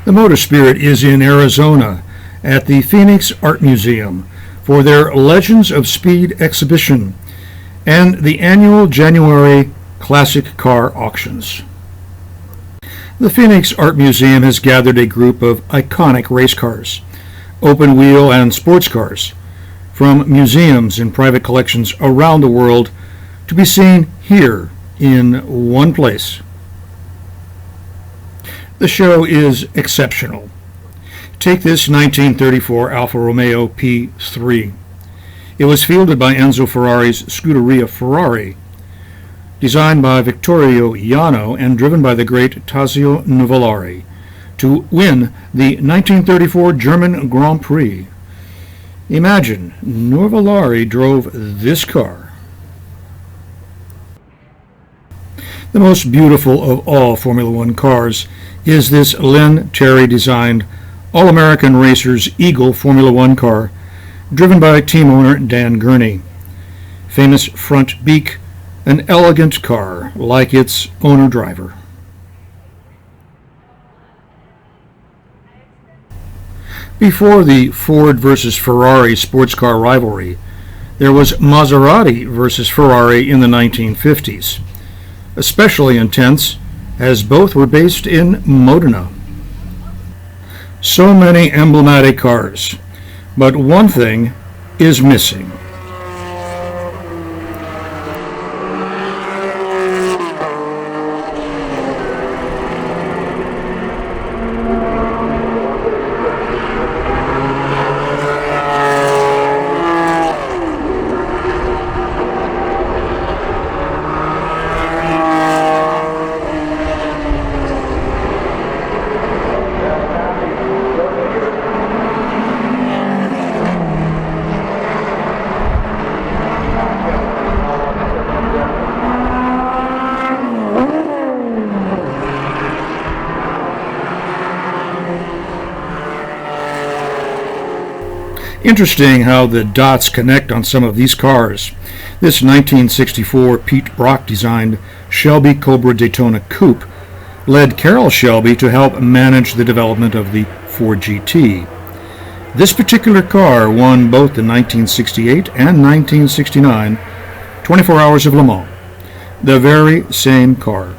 The Motor Spirit is in Arizona at the Phoenix Art Museum for their Legends of Speed exhibition and the annual January Classic Car Auctions. The Phoenix Art Museum has gathered a group of iconic race cars, open-wheel and sports cars, from museums and private collections around the world to be seen here in one place. The show is exceptional. Take this 1934 Alfa Romeo P3. It was fielded by Enzo Ferrari's Scuderia Ferrari, designed by Vittorio Jano and driven by the great Tazio Nuvolari, to win the 1934 German Grand Prix. Imagine, Nuvolari drove this car. The most beautiful of all Formula One cars is this Len Terry-designed All-American Racers Eagle Formula One car, driven by team owner Dan Gurney. Famous front beak, an elegant car like its owner-driver. Before the Ford versus Ferrari sports car rivalry, there was Maserati versus Ferrari in the 1950s, especially intense as both were based in Modena. So many emblematic cars, but one thing is missing. Interesting how the dots connect on some of these cars. This 1964 Pete Brock designed Shelby Cobra Daytona Coupe led Carroll Shelby to help manage the development of the Ford GT. This particular car won both the 1968 and 1969 24 Hours of Le Mans, the very same car,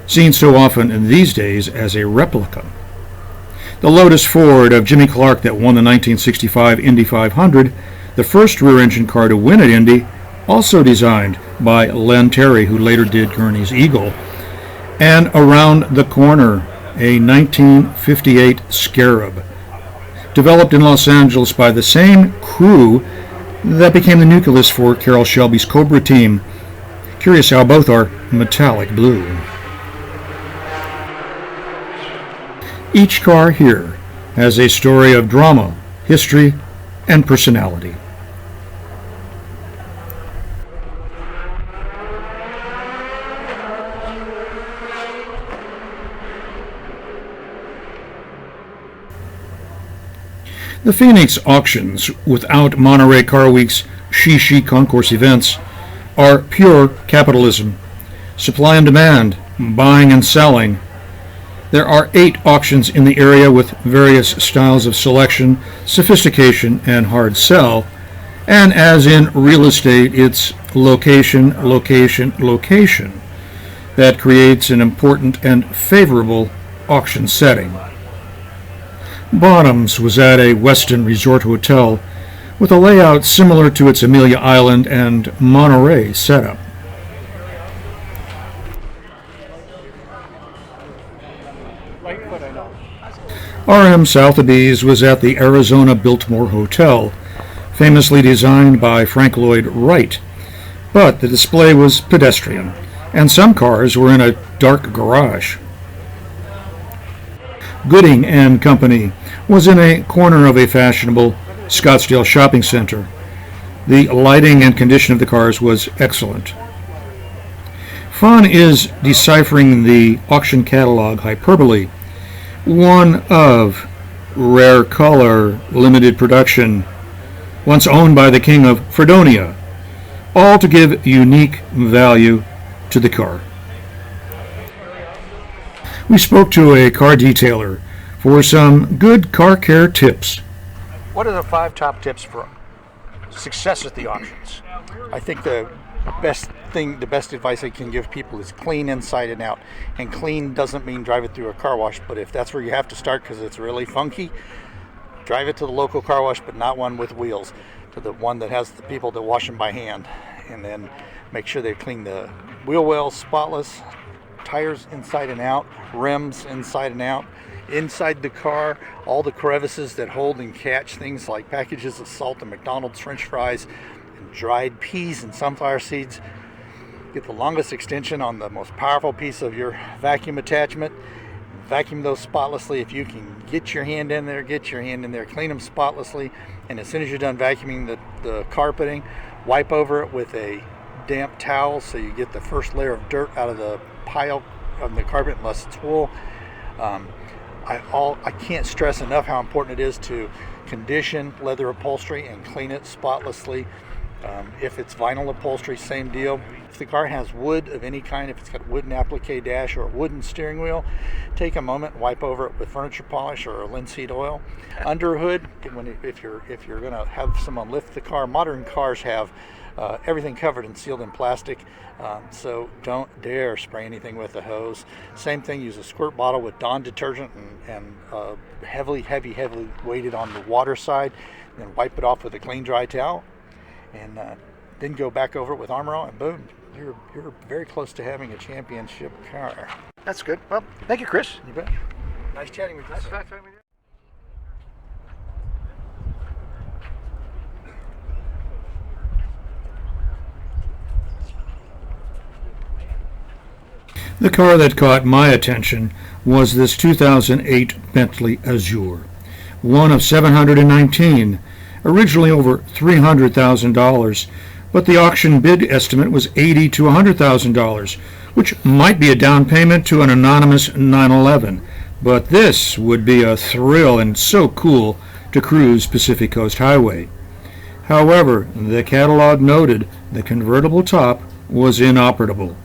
seen so often in these days as a replica. The Lotus Ford of Jimmy Clark that won the 1965 Indy 500, the first rear-engine car to win at Indy, also designed by Len Terry, who later did Gurney's Eagle. And around the corner, a 1958 Scarab, developed in Los Angeles by the same crew that became the nucleus for Carroll Shelby's Cobra team. Curious how both are metallic blue. Each car here has a story of drama, history, and personality. The Phoenix auctions, without Monterey Car Week's Shishi concourse events, are pure capitalism. Supply and demand, buying and selling. There are 8 auctions in the area with various styles of selection, sophistication, and hard sell. And as in real estate, it's location, location, location that creates an important and favorable auction setting. Bottoms was at a Westin Resort Hotel with a layout similar to its Amelia Island and Monterey setup. RM Sotheby's was at the Arizona Biltmore Hotel, famously designed by Frank Lloyd Wright, but the display was pedestrian, and some cars were in a dark garage. Gooding and Company was in a corner of a fashionable Scottsdale shopping center. The lighting and condition of the cars was excellent. Fun is deciphering the auction catalog hyperbole, one of rare color, limited production, once owned by the king of Fredonia, all to give unique value to the car. We spoke to a car detailer for some good car care tips. What are the 5 top tips for success at the auctions? I think the best advice I can give people is clean inside and out. And clean doesn't mean drive it through a car wash, but if that's where you have to start because it's really funky, drive it to the local car wash, but not one with wheels, to the one that has the people that wash them by hand. And then make sure they clean the wheel wells spotless, tires inside and out, rims inside and out, inside the car, all the crevices that hold and catch things like packages of salt and McDonald's French fries and dried peas and sunflower seeds. Get the longest extension on the most powerful piece of your vacuum attachment. Vacuum those spotlessly. If you can get your hand in there, get your hand in there. Clean them spotlessly. And as soon as you're done vacuuming the carpeting, wipe over it with a damp towel so you get the first layer of dirt out of the pile of the carpet, unless it's wool. I can't stress enough how important it is to condition leather upholstery and clean it spotlessly. If it's vinyl upholstery, same deal. If the car has wood of any kind, if it's got wooden applique dash or a wooden steering wheel, take a moment, wipe over it with furniture polish or a linseed oil. Under hood, if you're going to have someone lift the car, modern cars have everything covered and sealed in plastic, so don't dare spray anything with a hose. Same thing, use a squirt bottle with Dawn detergent and heavily weighted on the water side, then wipe it off with a clean dry towel, and then go back over it with Armor All, and boom, you're very close to having a championship car. That's good. Well, thank you, Chris. You bet. Nice chatting with you. Nice chatting with you. The car that caught my attention was this 2008 Bentley Azure, one of 719, originally over $300,000, but the auction bid estimate was $80,000 to $100,000, which might be a down payment to an anonymous 911. But this would be a thrill and so cool to cruise Pacific Coast Highway. However, the catalog noted the convertible top was inoperable.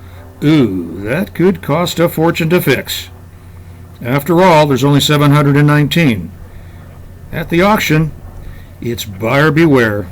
Ooh, that could cost a fortune to fix. After all, there's only 719. At the auction, it's buyer beware.